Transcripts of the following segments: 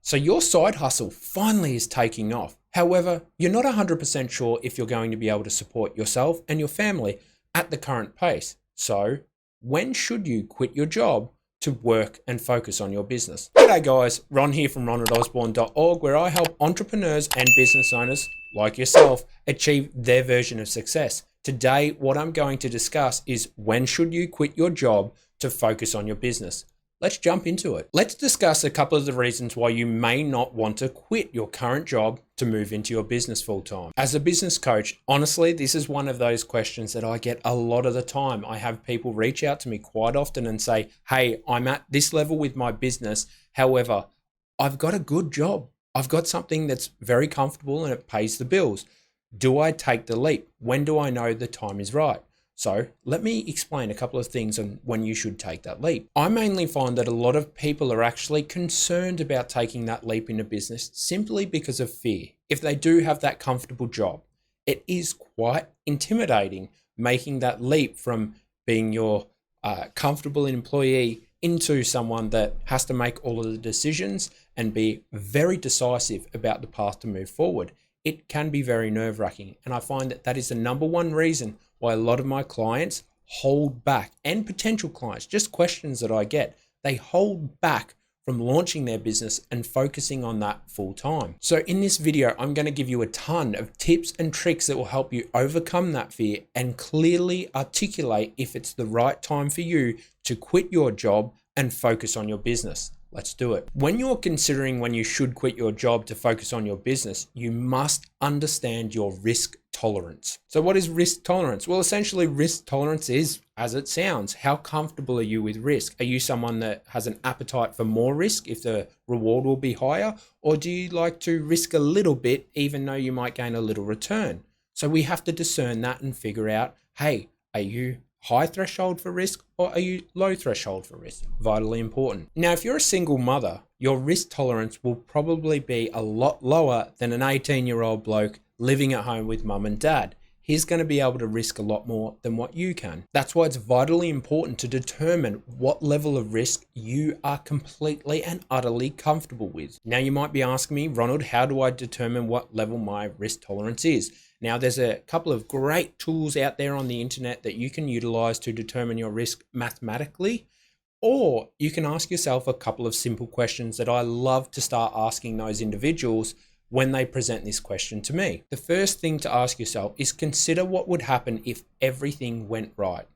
So your side hustle finally is taking off. However, you're not 100% sure if you're going to be able to support yourself and your family at the current pace. So when should you quit your job to work and focus on your business? G'day guys, Ron here from ronaldosborne.org, where I help entrepreneurs and business owners like yourself achieve their version of success. Today, what I'm going to discuss is when should you quit your job to focus on your business. Let's jump into it. Let's discuss a couple of the reasons why you may not want to quit your current job to move into your business full time. As a business coach, honestly, this is one of those questions that I get a lot of the time. I have people reach out to me quite often and say, hey, I'm at this level with my business. However, I've got a good job. I've got something that's very comfortable and it pays the bills. Do I take the leap? When do I know the time is right? So let me explain a couple of things on when you should take that leap. I mainly find that a lot of people are actually concerned about taking that leap into business simply because of fear. If they do have that comfortable job, it is quite intimidating making that leap from being your comfortable employee into someone that has to make all of the decisions and be very decisive about the path to move forward. It can be very nerve-wracking, and I find that that is the number one reason why a lot of my clients hold back, and potential clients, just questions that I get, they hold back from launching their business and focusing on that full time. So in this video, I'm going to give you a ton of tips and tricks that will help you overcome that fear and clearly articulate if it's the right time for you to quit your job and focus on your business. Let's do it. When you're considering when you should quit your job to focus on your business, you must understand your risk tolerance. So what is risk tolerance? Well, essentially risk tolerance is, as it sounds, how comfortable are you with risk? Are you someone that has an appetite for more risk if the reward will be higher? Or do you like to risk a little bit even though you might gain a little return? So we have to discern that and figure out, hey, are you high threshold for risk or are you low threshold for risk? Vitally important. Now, if you're a single mother, your risk tolerance will probably be a lot lower than an 18-year-old bloke living at home with mum and dad. He's going to be able to risk a lot more than what you can. That's why it's vitally important to determine what level of risk you are completely and utterly comfortable with. Now, you might be asking me, Ronald, how do I determine what level my risk tolerance is? Now, there's a couple of great tools out there on the internet that you can utilize to determine your risk mathematically, or you can ask yourself a couple of simple questions that I love to start asking those individuals when they present this question to me. The first thing to ask yourself is consider what would happen if everything went right.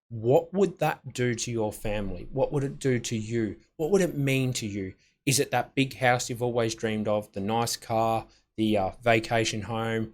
What would that do to your family? What would it do to you? What would it mean to you? Is it that big house you've always dreamed of, the nice car, the vacation home,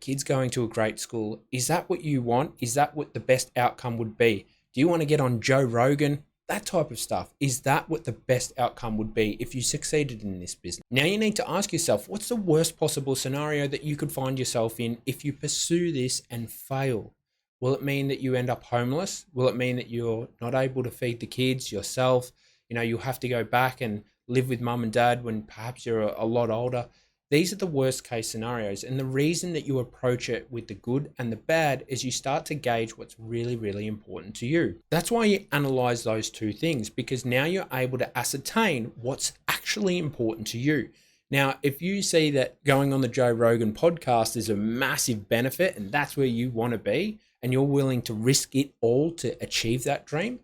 kids going to a great school? Is that what you want? Is that what the best outcome would be? Do you want to get on Joe Rogan? That type of stuff. Is that what the best outcome would be if you succeeded in this business? Now you need to ask yourself, what's the worst possible scenario that you could find yourself in if you pursue this and fail? Will it mean that you end up homeless? Will it mean that you're not able to feed the kids yourself? You'll have to go back and live with mum and dad when perhaps you're a lot older. These are the worst case scenarios, and the reason that you approach it with the good and the bad is you start to gauge what's really, really important to you. That's why you analyze those two things, because now you're able to ascertain what's actually important to you. Now, if you see that going on the Joe Rogan podcast is a massive benefit and that's where you want to be, and you're willing to risk it all to achieve that dream,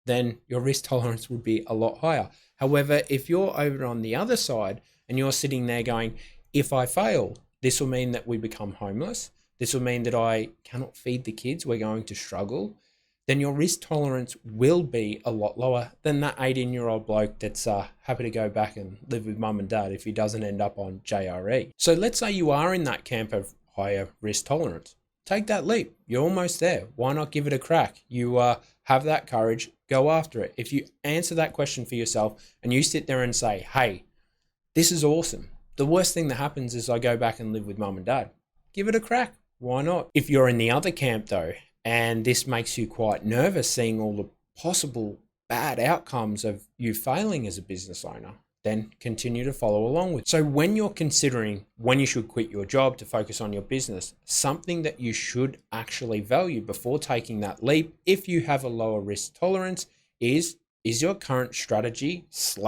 then your risk tolerance would be a lot higher. However, if you're over on the other side and you're sitting there going, if I fail, this will mean that we become homeless. This will mean that I cannot feed the kids. We're going to struggle. Then your risk tolerance will be a lot lower than that 18-year-old bloke that's happy to go back and live with mum and dad if he doesn't end up on JRE. So let's say you are in that camp of higher risk tolerance. Take that leap. You're almost there. Why not give it a crack? You have that courage. Go after it. If you answer that question for yourself and you sit there and say, hey, this is awesome. The worst thing that happens is I go back and live with mum and dad. Give it a crack. Why not? If you're in the other camp though, and this makes you quite nervous seeing all the possible bad outcomes of you failing as a business owner, then continue to follow along with. So when you're considering when you should quit your job to focus on your business, something that you should actually value before taking that leap, if you have a lower risk tolerance, is your current strategy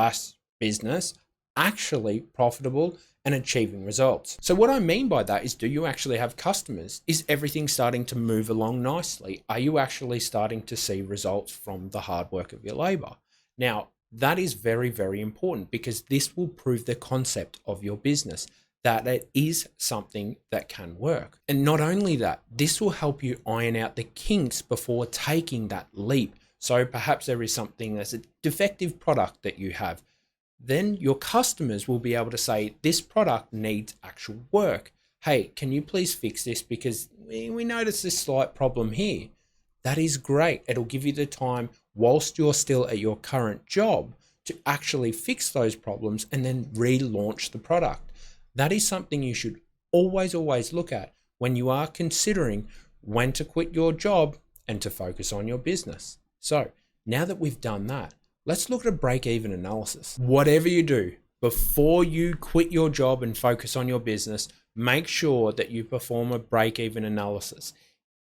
/ business actually profitable and achieving results. So what I mean by that is, do you actually have customers? Is everything starting to move along nicely? Are you actually starting to see results from the hard work of your labor? Now, that is very, very important, because this will prove the concept of your business, that it is something that can work. And not only that, this will help you iron out the kinks before taking that leap. So perhaps there is something that's a defective product that you have. Then your customers will be able to say, this product needs actual work. Hey, can you please fix this, because we noticed this slight problem here. That is great. It'll give you the time whilst you're still at your current job to actually fix those problems and then relaunch the product. That is something you should always look at when you are considering when to quit your job and to focus on your business. So now that we've done that, let's look at a break-even analysis. Whatever you do, before you quit your job and focus on your business, make sure that you perform a break-even analysis.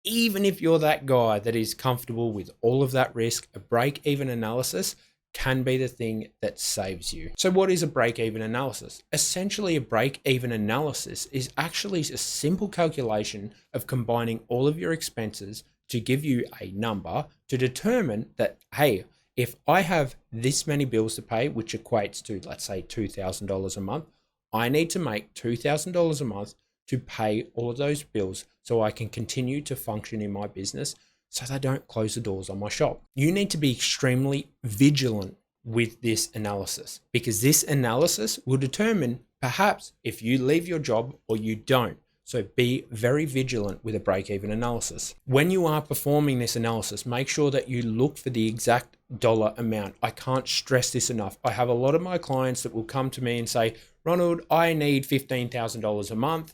Even if you're that guy that is comfortable with all of that risk, a break-even analysis can be the thing that saves you. So what is a break-even analysis? Essentially, a break-even analysis is actually a simple calculation of combining all of your expenses to give you a number to determine that, hey, if I have this many bills to pay, which equates to, let's say, $2,000 a month, I need to make $2,000 a month to pay all of those bills so I can continue to function in my business, so they don't close the doors on my shop. You need to be extremely vigilant with this analysis, because this analysis will determine perhaps if you leave your job or you don't. So be very vigilant with a break-even analysis. When you are performing this analysis, make sure that you look for the exact dollar amount. I can't stress this enough. I have a lot of my clients that will come to me and say, Ronald, I need $15,000 a month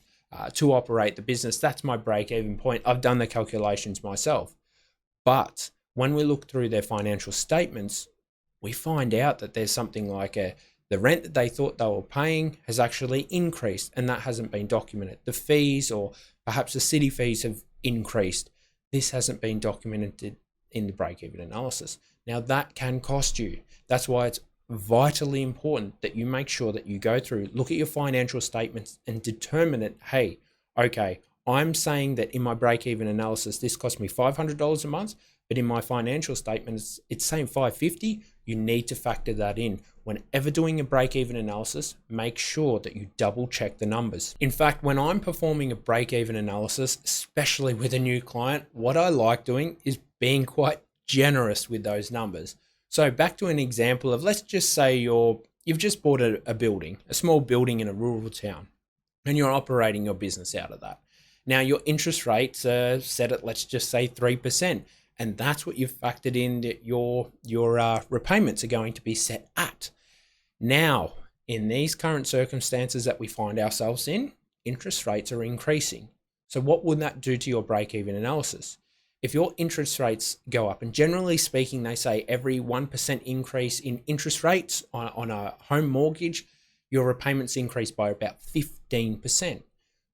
to operate the business. That's my break-even point. I've done the calculations myself. But when we look through their financial statements, we find out that there's something like the rent that they thought they were paying has actually increased, and that hasn't been documented. The fees, or perhaps the city fees, have increased. This hasn't been documented in the break-even analysis. Now that can cost you. That's why it's vitally important that you make sure that you go through, look at your financial statements and determine it. Hey, okay, I'm saying that in my break-even analysis, this cost me $500 a month, but in my financial statements, it's saying $550. You need to factor that in. Whenever doing a break-even analysis, make sure that you double check the numbers. In fact, when I'm performing a break-even analysis, especially with a new client, what I like doing is being quite generous with those numbers. So back to an example of, let's just say you've just bought a building, a small building in a rural town, and you're operating your business out of that. Now your interest rates are set at, let's just say, 3%. And that's what you've factored in, that your repayments are going to be set at. Now, in these current circumstances that we find ourselves in, interest rates are increasing. So what would that do to your break-even analysis? If your interest rates go up, and generally speaking, they say every 1% increase in interest rates on a home mortgage, your repayments increase by about 15%.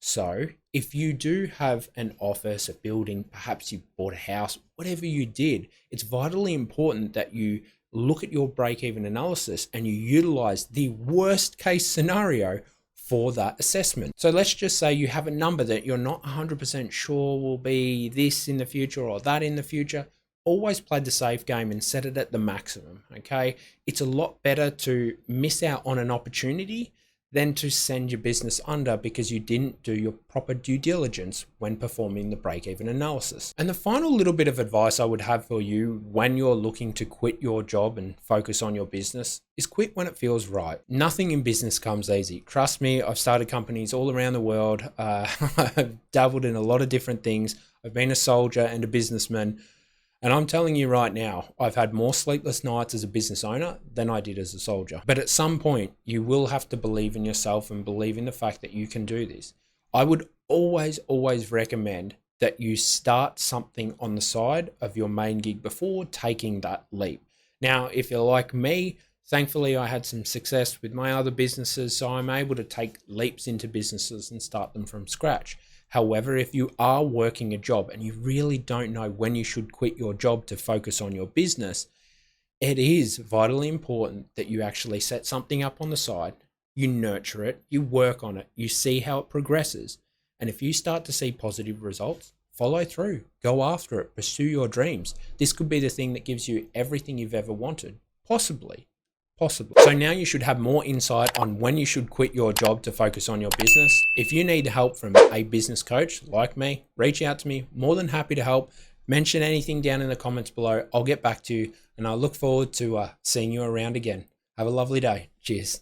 So if you do have an office, a building, perhaps you bought a house, whatever you did, it's vitally important that you look at your break-even analysis and you utilize the worst case scenario for that assessment. So let's just say you have a number that you're not 100% sure will be this in the future or that in the future. Always play the safe game and set it at the maximum, okay? It's a lot better to miss out on an opportunity than to send your business under because you didn't do your proper due diligence when performing the break-even analysis. And the final little bit of advice I would have for you when you're looking to quit your job and focus on your business is quit when it feels right. Nothing in business comes easy. Trust me, I've started companies all around the world. I've dabbled in a lot of different things. I've been a soldier and a businessman. And I'm telling you right now, I've had more sleepless nights as a business owner than I did as a soldier. But at some point, you will have to believe in yourself and believe in the fact that you can do this. I would always recommend that you start something on the side of your main gig before taking that leap. Now, if you're like me, thankfully I had some success with my other businesses, so I'm able to take leaps into businesses and start them from scratch. However, if you are working a job and you really don't know when you should quit your job to focus on your business, it is vitally important that you actually set something up on the side you nurture it, you work on it, you see how it progresses. And if you start to see positive results, follow through, go after it, pursue your dreams. This could be the thing that gives you everything you've ever wanted, possibly. So now you should have more insight on when you should quit your job to focus on your business. If you need help from a business coach like me, reach out to me. More than happy to help. Mention anything down in the comments below. I'll get back to you, and I look forward to seeing you around again. Have a lovely day. Cheers.